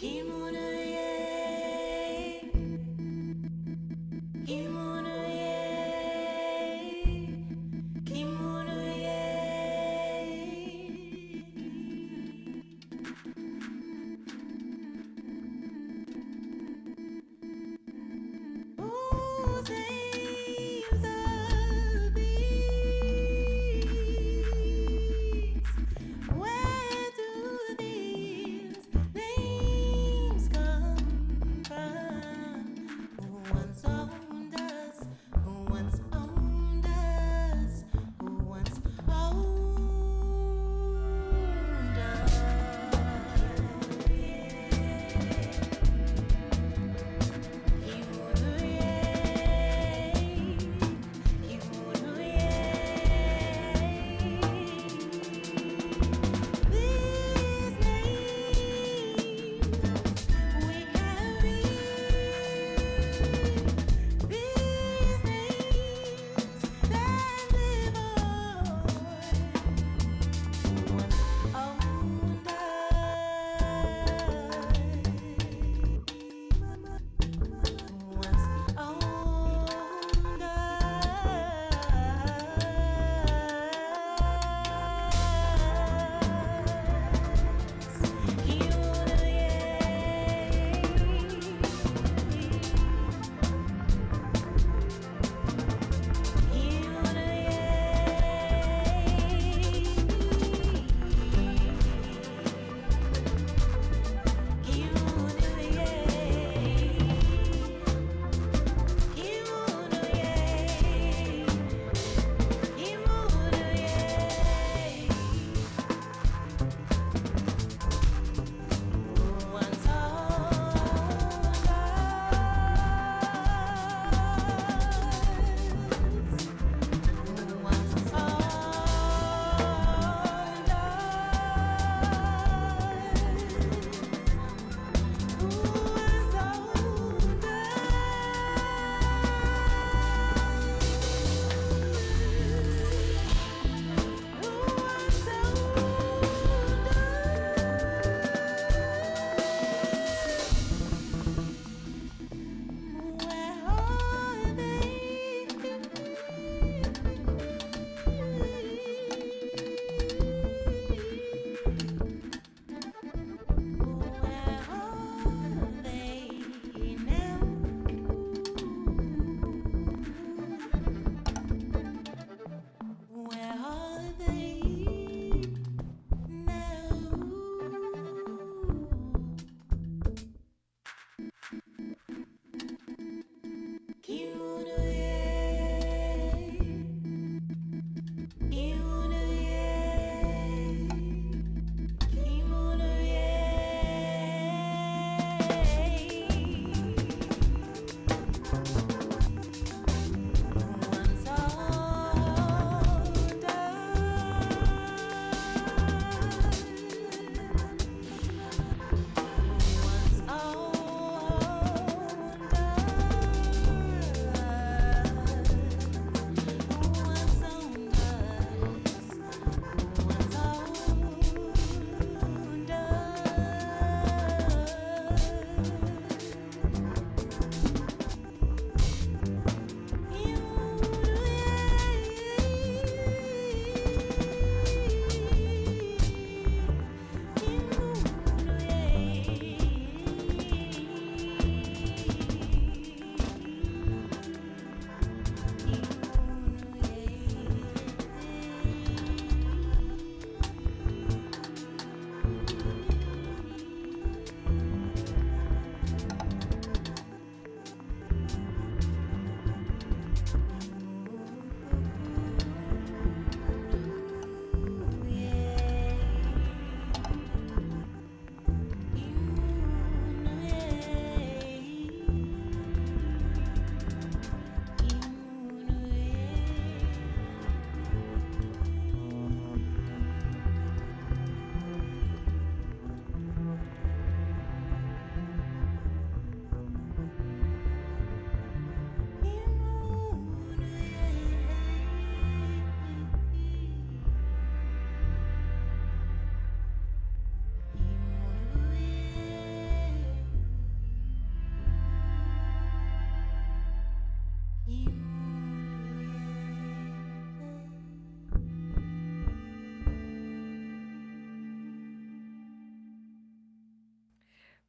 Come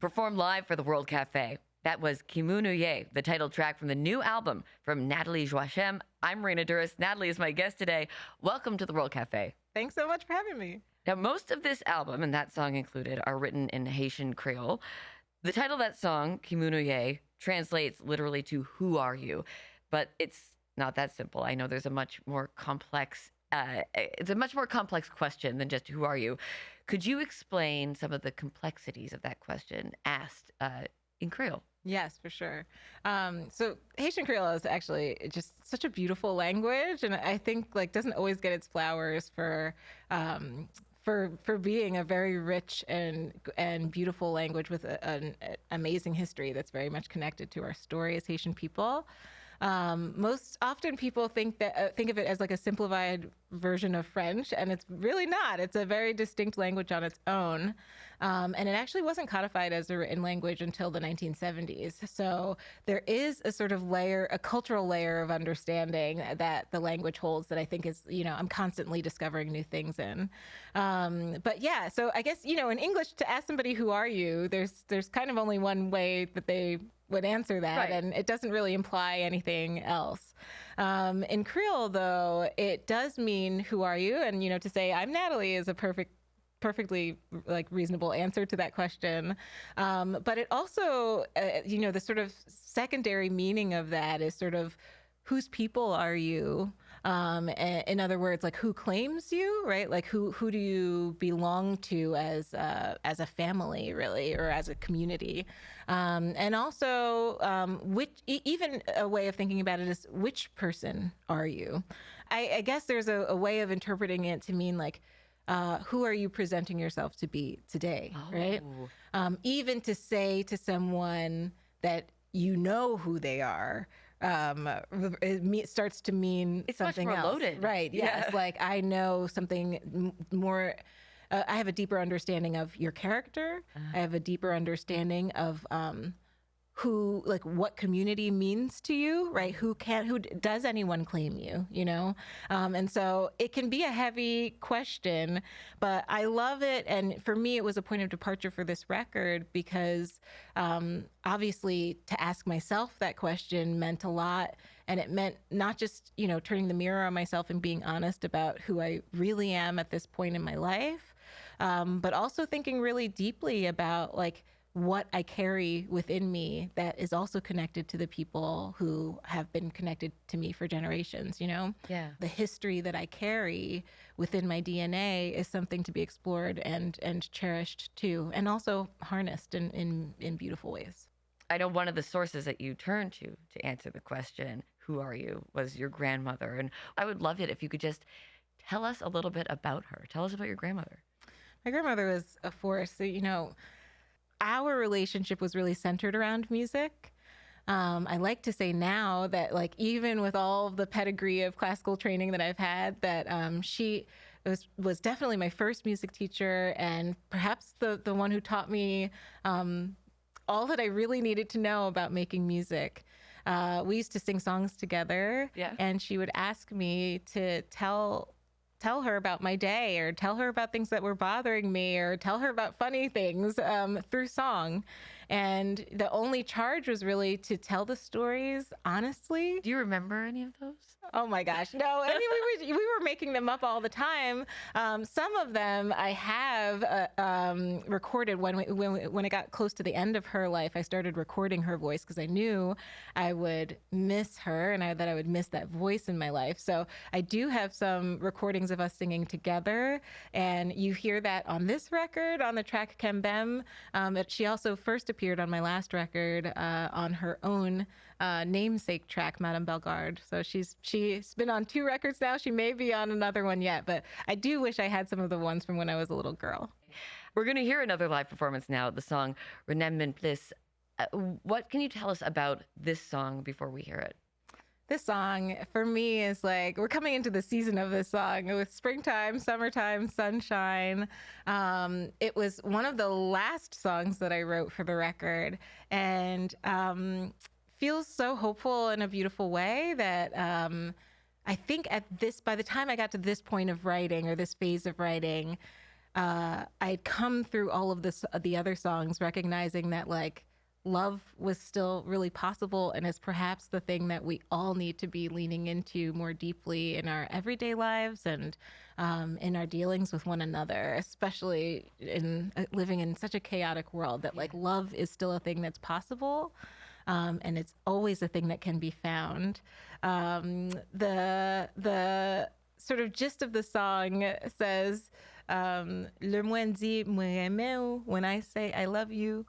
performed live for the World Cafe. That was Kimunuye, the title track from the new album from Nathalie Joachim. I'm Raina Douris. Nathalie is my guest today. Welcome to the World Cafe. Thanks so much for having me. Now, most of this album, and that song included, are written in Haitian Creole. The title of that song, Kimunuye, translates literally to "Who are you?" But it's not that simple. I know there's a much more complex question than just "Who are you?" Could you explain some of the complexities of that question asked in Creole? Yes, for sure. So Haitian Creole is actually just such a beautiful language, and I think doesn't always get its flowers for being a very rich and beautiful language with an amazing history that's very much connected to our story as Haitian people. Most often people think of it as like a simplified version of French, and it's really not. It's a very distinct language on its own. And it actually wasn't codified as a written language until the 1970s. So there is a sort of a cultural layer of understanding that the language holds that I think is, I'm constantly discovering new things in. But yeah, so I guess, in English, to ask somebody, "Who are you?" there's kind of only one way that they would answer that, right. And it doesn't really imply anything else. In Creole, though, it does mean "Who are you?" And, to say "I'm Nathalie" is a perfectly reasonable answer to that question. But it also, the sort of secondary meaning of that is sort of, whose people are you? In other words, who claims you, right? Who do you belong to as a family, really, or as a community? And also, even a way of thinking about it is, which person are you? I guess there's a way of interpreting it to mean who are you presenting yourself to be today, right? Even to say to someone that you know who they are, it starts to mean it's something much more else. Loaded. Right, yes. Yeah. I know something more, I have a deeper understanding of your character. I have a deeper understanding of what community means to you, right? Who does anyone claim you, And so it can be a heavy question, but I love it. And for me, it was a point of departure for this record because obviously to ask myself that question meant a lot. And it meant not just, turning the mirror on myself and being honest about who I really am at this point in my life, but also thinking really deeply about what I carry within me that is also connected to the people who have been connected to me for generations, Yeah. The history that I carry within my DNA is something to be explored and cherished too, and also harnessed in beautiful ways. I know one of the sources that you turned to answer the question, "Who are you?" was your grandmother. And I would love it if you could just tell us a little bit about her. Tell us about your grandmother. My grandmother was a force. Our relationship was really centered around music. I like to say now that even with all the pedigree of classical training that I've had, that she was definitely my first music teacher, and perhaps the one who taught me all that I really needed to know about making music. We used to sing songs together, yeah. And she would ask me to tell her about my day, or tell her about things that were bothering me, or tell her about funny things through song. And the only charge was really to tell the stories honestly. Do you remember any of those? Oh my gosh, no. I mean, we were making them up all the time. Some of them I have recorded. When it got close to the end of her life, I started recording her voice because I knew I would miss her, and that I would miss that voice in my life. So I do have some recordings of us singing together, and you hear that on this record, on the track Kembem. She also first appeared on my last record on her own namesake track, Madame Bellegarde. So she's been on 2 records now. She may be on another one yet, but I do wish I had some of the ones from when I was a little girl. We're going to hear another live performance now, the song Renmen, plis. What can you tell us about this song before we hear it? This song for me is we're coming into the season of this song with springtime, summertime, sunshine. It was one of the last songs that I wrote for the record, and feels so hopeful in a beautiful way that I think by the time I got to this point of writing, or this phase of writing, I'd come through all of the other songs, recognizing that like love was still really possible and is perhaps the thing that we all need to be leaning into more deeply in our everyday lives and in our dealings with one another, especially in living in such a chaotic world, that like love is still a thing that's possible. And it's always a thing that can be found. The sort of gist of the song says, Le mwen dit mwen ou, when I say I love you,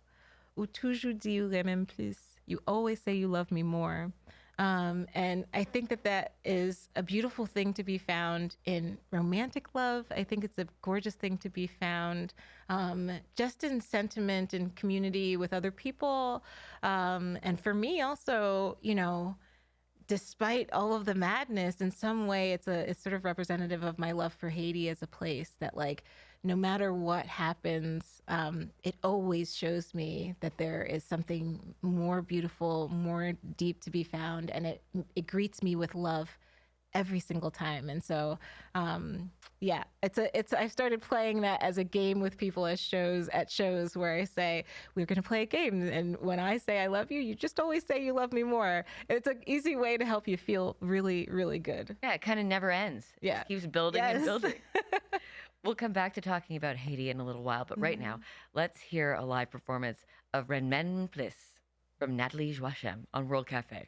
ou toujours dit Renmen plis, you always say you love me more. And I think that is a beautiful thing to be found in romantic love. I think it's a gorgeous thing to be found just in sentiment and community with other people. And for me also, you know, despite all of the madness, in some way it's sort of representative of my love for Haiti as a place that like, no matter what happens, it always shows me that there is something more beautiful, more deep to be found, and it greets me with love every single time. And so, yeah, I've started playing that as a game with people at shows where I say, we're going to play a game. And when I say I love you, you just always say you love me more. It's an easy way to help you feel really, really good. Yeah, it kind of never ends. It just keeps building and building. We'll come back to talking about Haiti in a little while, but right now, let's hear a live performance of Renmen plis from Nathalie Joachim on World Cafe.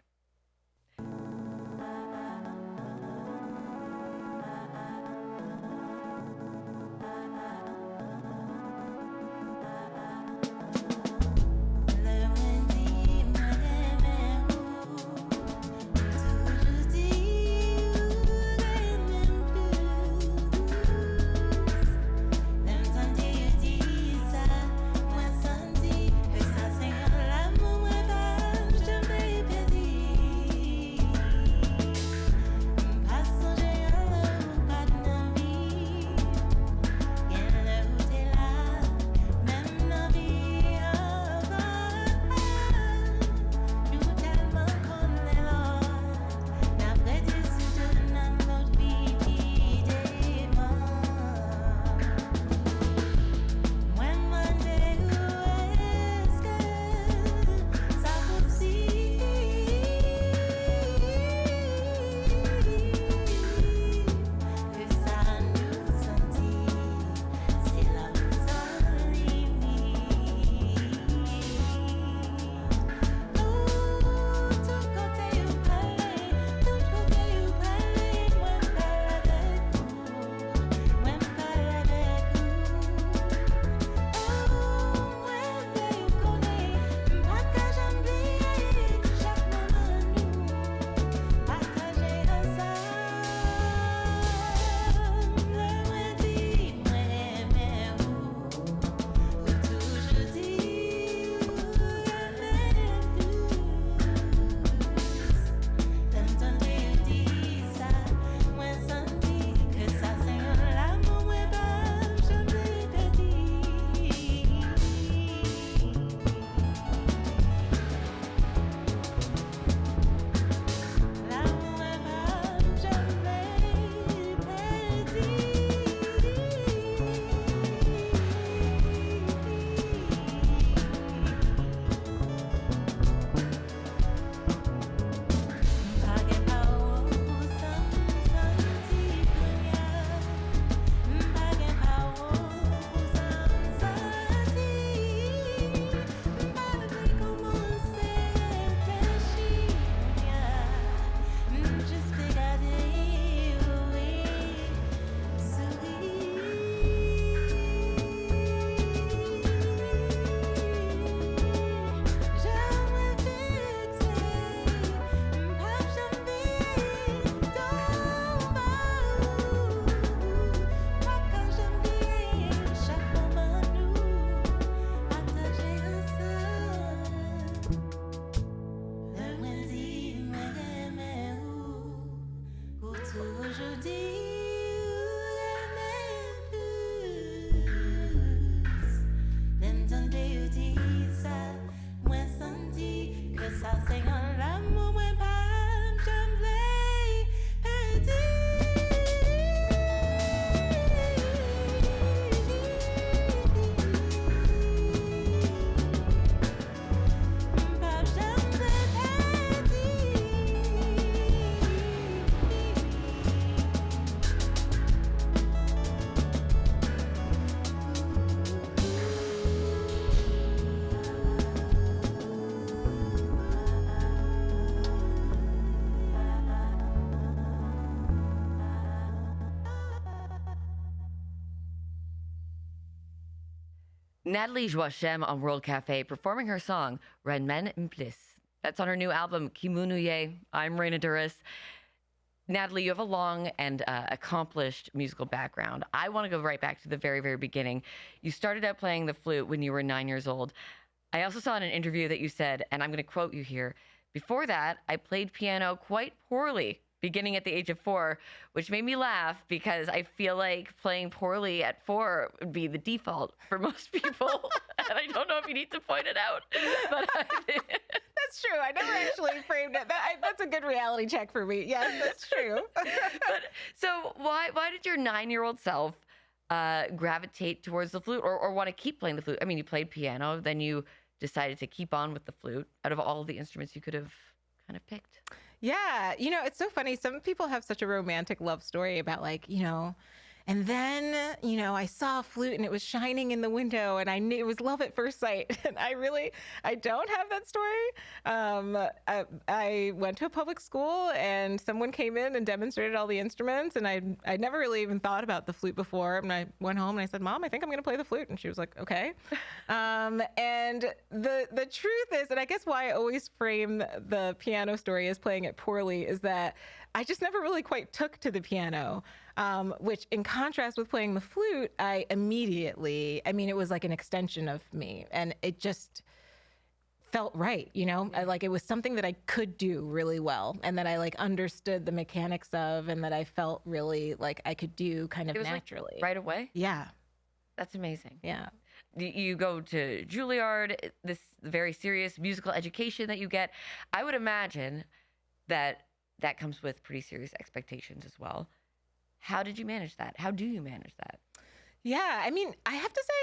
Nathalie Joachim on World Cafe performing her song Renmen, plis. That's on her new album Kimunuye. I'm Raina Douris. Nathalie, you have a long and accomplished musical background. I want to go right back to the very, very beginning. You started out playing the flute when you were 9 years old. I also saw in an interview that you said, and I'm going to quote you here, "Before that, I played piano quite poorly, beginning at the age of 4, which made me laugh because I feel like playing poorly at 4 would be the default for most people." And I don't know if you need to point it out, but That's true. I never actually framed it. That's a good reality check for me. Yes, that's true. But, so why did your 9-year-old self gravitate towards the flute or want to keep playing the flute? I mean, you played piano, then you decided to keep on with the flute out of all of the instruments you could have kind of picked. Yeah, it's so funny. Some people have such a romantic love story about and then, I saw a flute and it was shining in the window and I knew it was love at first sight. And I don't have that story. I went to a public school and someone came in and demonstrated all the instruments. And I never really even thought about the flute before. And I went home and I said, "Mom, I think I'm going to play the flute." And she was like, "Okay." And the truth is, and I guess why I always frame the piano story as playing it poorly, is that I just never really quite took to the piano. Which in contrast with playing the flute, it was like an extension of me and it just felt right. It was something that I could do really well and that I understood the mechanics of and that I felt really like I could do kind of naturally. Right away? Yeah. That's amazing. Yeah. You go to Juilliard, this very serious musical education that you get. I would imagine that comes with pretty serious expectations as well. How did you manage that? How do you manage that? Yeah, I have to say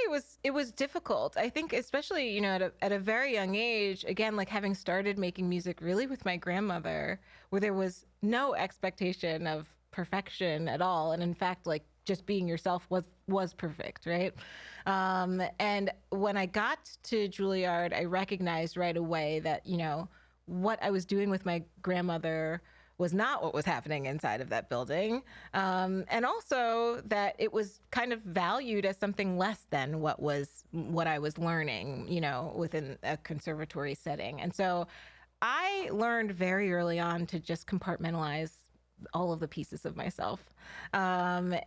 it was difficult. I think especially, at a very young age, again, having started making music really with my grandmother, where there was no expectation of perfection at all. And in fact, just being yourself was perfect, right? And when I got to Juilliard, I recognized right away that, what I was doing with my grandmother was not what was happening inside of that building. And also that it was kind of valued as something less than what I was learning, within a conservatory setting. And so I learned very early on to just compartmentalize all of the pieces of myself. The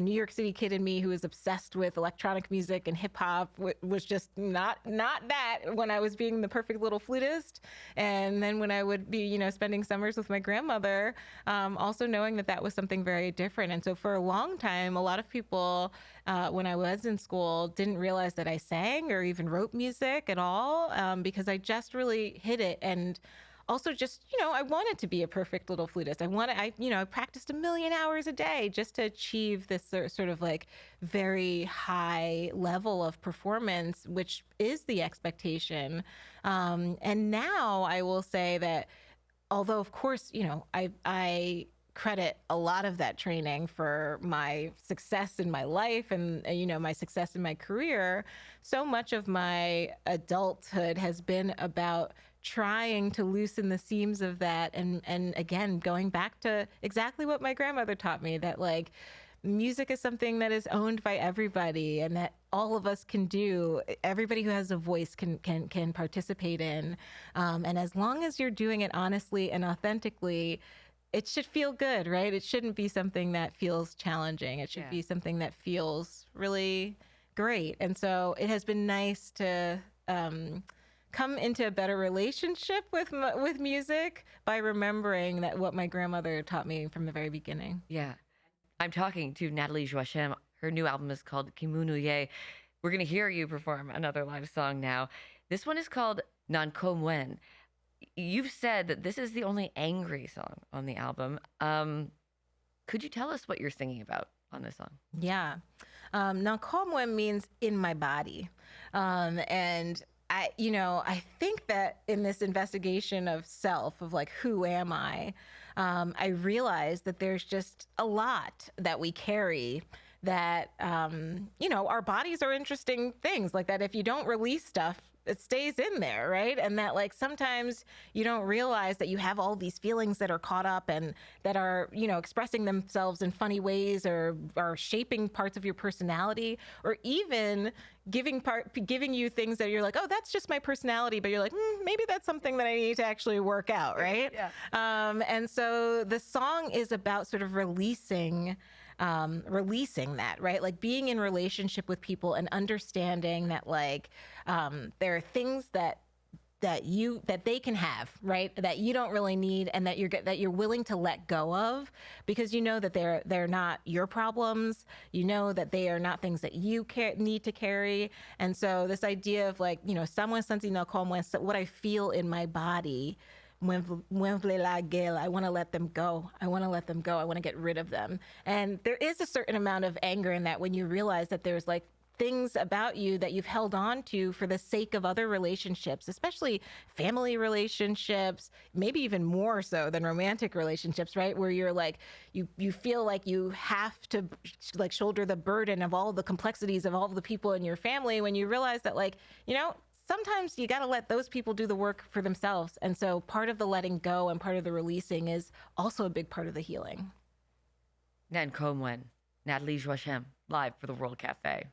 New York City kid in me who was obsessed with electronic music and hip hop was just not that when I was being the perfect little flutist. And then when I would be, spending summers with my grandmother, also knowing that was something very different. And so for a long time, a lot of people, when I was in school, didn't realize that I sang or even wrote music at all, because I just really hit it. And also just, I wanted to be a perfect little flutist. I practiced 1 million hours a day just to achieve this sort of very high level of performance, which is the expectation. And now I will say that although, of course, I credit a lot of that training for my success in my life and, my success in my career, so much of my adulthood has been about trying to loosen the seams of that. And again, going back to exactly what my grandmother taught me, that music is something that is owned by everybody and that all of us can do. Everybody who has a voice can participate in. And as long as you're doing it honestly and authentically, it should feel good, right? It shouldn't be something that feels challenging. It should be something that feels really great. And so it has been nice to come into a better relationship with music by remembering that what my grandmother taught me from the very beginning. Yeah. I'm talking to Nathalie Joachim. Her new album is called Kimunuye. We're going to hear you perform another live song now. This one is called Mwen. You've said that this is the only angry song on the album. Could you tell us what you're singing about on this song? Yeah. Mwen means in my body. And I think that in this investigation of self, of who am I realized that there's just a lot that we carry that, our bodies are interesting things, like that if you don't release stuff, it stays in there, right? And that like sometimes you don't realize that you have all these feelings that are caught up and that are, expressing themselves in funny ways or are shaping parts of your personality, or even giving you things that you're like, oh, that's just my personality, but you're like, maybe that's something that I need to actually work out, right? Yeah. And so the song is about sort of releasing that, right? Like being in relationship with people and understanding that like there are things that they can have, right? That you don't really need, and that you're willing to let go of, because you know that they're not your problems. You know that they are not things that you need to carry. And so this idea of like, someone sentinel comme what I feel in my body. I want to let them go. I want to get rid of them. And there is a certain amount of anger in that when you realize that there's like things about you that you've held on to for the sake of other relationships, especially family relationships, maybe even more so than romantic relationships, right? Where you're like, you feel like you have to like shoulder the burden of all the complexities of all the people in your family, when you realize that like, sometimes you got to let those people do the work for themselves. And so part of the letting go and part of the releasing is also a big part of the healing. Nan Mwen, Nathalie Joachim, live for the World Cafe.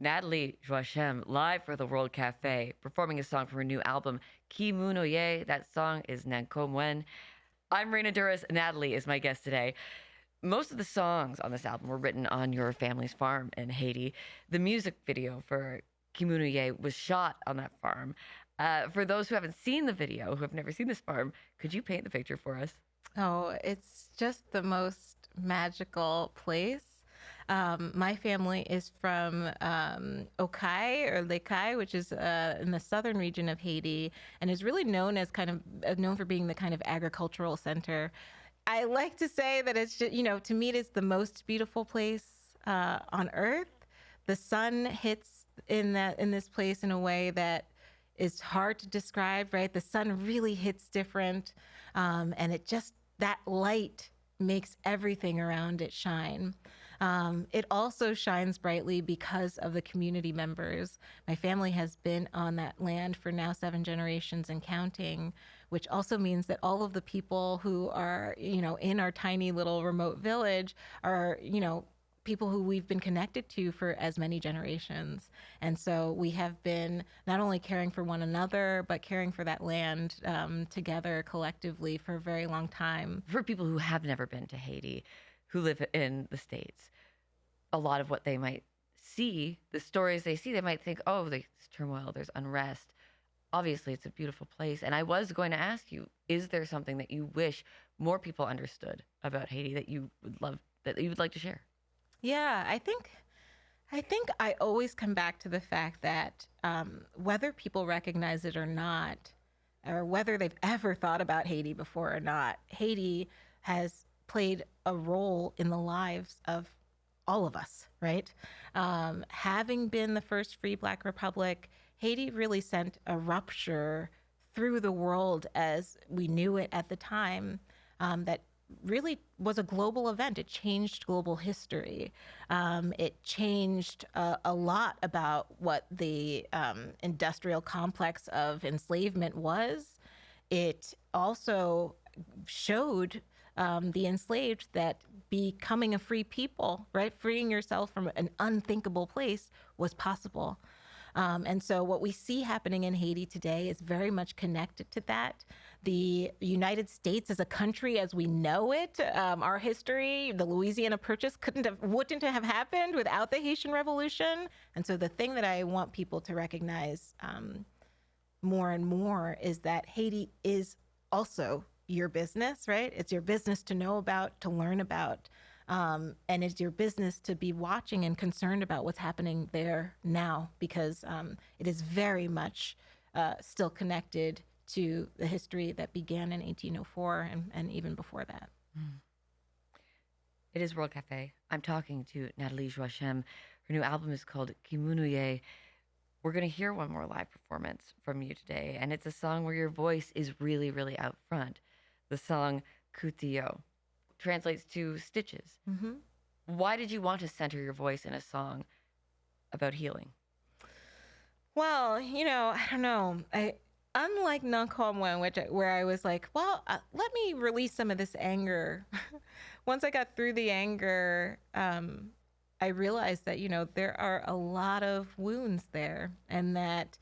Nathalie Joachim, live for the World Cafe, performing a song from her new album, Ki Muno Ye. That song is Nan Mwen. I'm Raina Douris. Nathalie is my guest today. Most of the songs on this album were written on your family's farm in Haiti. The music video for Kimunuye was shot on that farm. For those who haven't seen the video, who have never seen this farm, could you paint the picture for us? Oh, it's just the most magical place. My family is from Okai or Lekai, which is in the southern region of Haiti, and is really known as known for being the kind of agricultural center. I like to say that it's just, to me, it is the most beautiful place on earth. The sun hits in this place in a way that is hard to describe, right? The sun really hits different, and that light makes everything around it shine. It also shines brightly because of the community members. My family has been on that land for now 7 generations and counting, which also means that all of the people who are, in our tiny little remote village are, people who we've been connected to for as many generations. And so we have been not only caring for one another, but caring for that land together collectively for a very long time. For people who have never been to Haiti, who live in the States, a lot of what they might see, the stories they see, they might think, oh, there's turmoil, there's unrest. Obviously, it's a beautiful place. And I was going to ask you, is there something that you wish more people understood about Haiti that you would like to share? Yeah, I think I always come back to the fact that whether people recognize it or not, or whether they've ever thought about Haiti before or not, Haiti has played a role in the lives of all of us, right? Having been the first free Black republic, Haiti really sent a rupture through the world as we knew it at the time that really was a global event. It changed global history. It changed a lot about what the industrial complex of enslavement was. It also showed the enslaved that becoming a free people, right, freeing yourself from an unthinkable place was possible. And so what we see happening in Haiti today is very much connected to that. The United States as a country as we know it, our history, the Louisiana Purchase wouldn't have happened without the Haitian Revolution. And so the thing that I want people to recognize more and more is that Haiti is also your business, right? It's your business to know about, to learn about, and it's your business to be watching and concerned about what's happening there now, because it is very much still connected to the history that began in 1804 and even before that. It is World Cafe. I'm talking to Nathalie Joachim. Her new album is called Kimunuye. We're going to hear one more live performance from you today, and it's a song where your voice is really, really out front. The song Kouti translates to stitches. Mm-hmm. Why did you want to center your voice in a song about healing? Well, I don't know. Unlike Mwen, where I was like, well, let me release some of this anger. Once I got through the anger, I realized that, there are a lot of wounds there, and that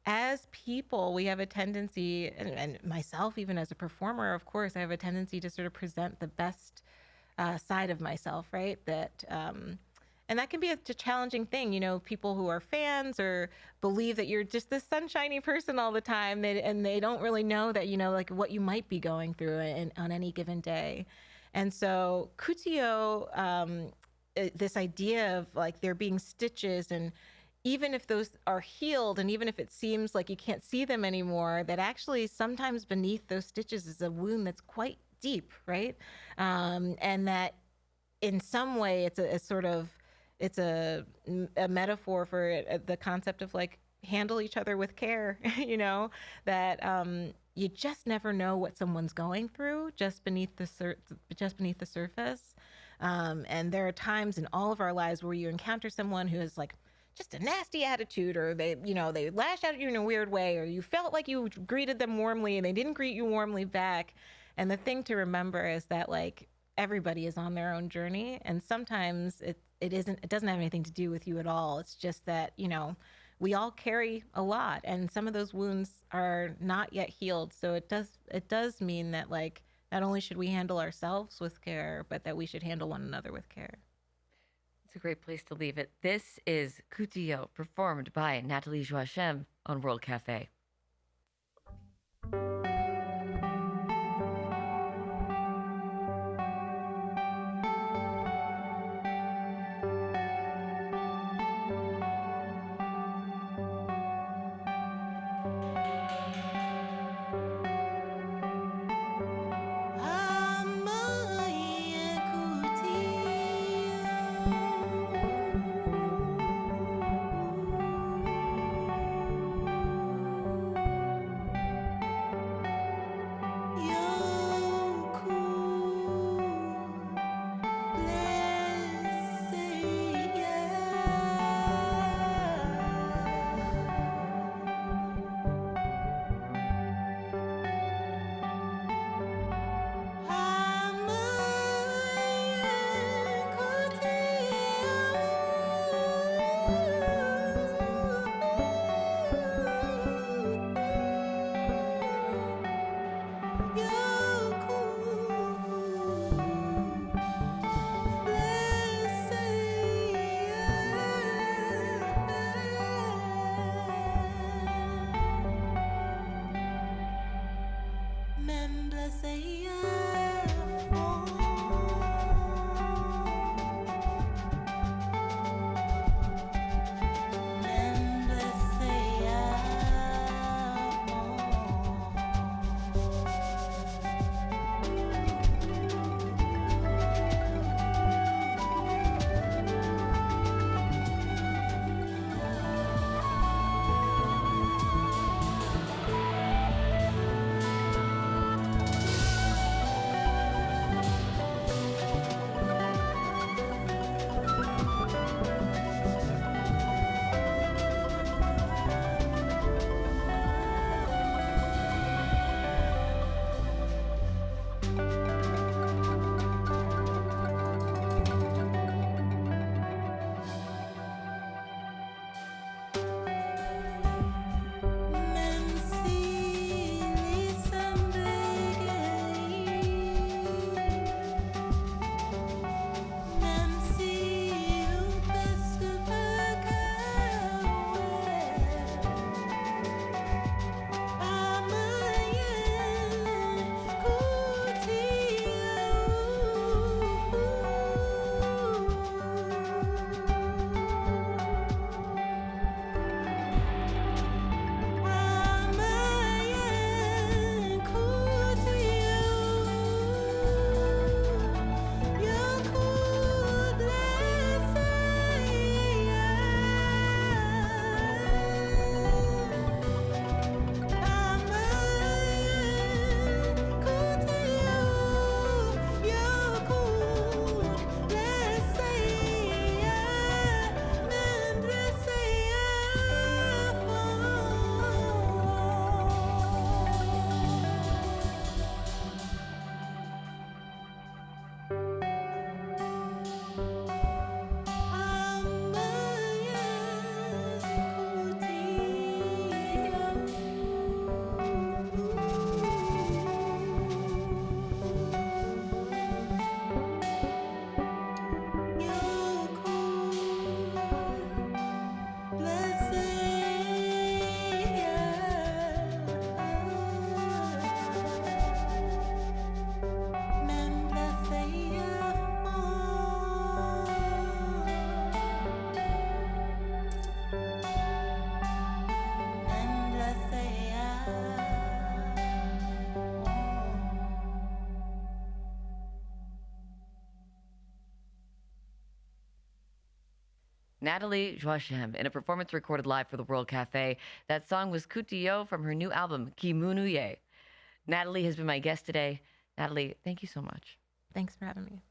as people, we have a tendency, and myself, even as a performer, of course, I have a tendency to sort of present the best side of myself, right? And that can be a challenging thing, people who are fans or believe that you're just this sunshiny person all the time, and they don't really know that, like what you might be going through on any given day. And so Kouti, this idea of like there being stitches, and even if those are healed, and even if it seems like you can't see them anymore, that actually sometimes beneath those stitches is a wound that's quite deep, right? And that in some way it's a metaphor for the concept of like handle each other with care, that you just never know what someone's going through just beneath the surface. And there are times in all of our lives where you encounter someone who has like just a nasty attitude, or they lash out at you in a weird way, or you felt like you greeted them warmly and they didn't greet you warmly back. And the thing to remember is that like everybody is on their own journey, and sometimes it doesn't have anything to do with you at all. It's just that, we all carry a lot, and some of those wounds are not yet healed. So it does mean that like not only should we handle ourselves with care, but that we should handle one another with care. It's a great place to leave it. This is Kouti, performed by Nathalie Joachim on World Cafe. Nathalie Joachim in a performance recorded live for the World Cafe. That song was Kouti from her new album, Ki Munu Ye. Nathalie has been my guest today. Nathalie, thank you so much. Thanks for having me.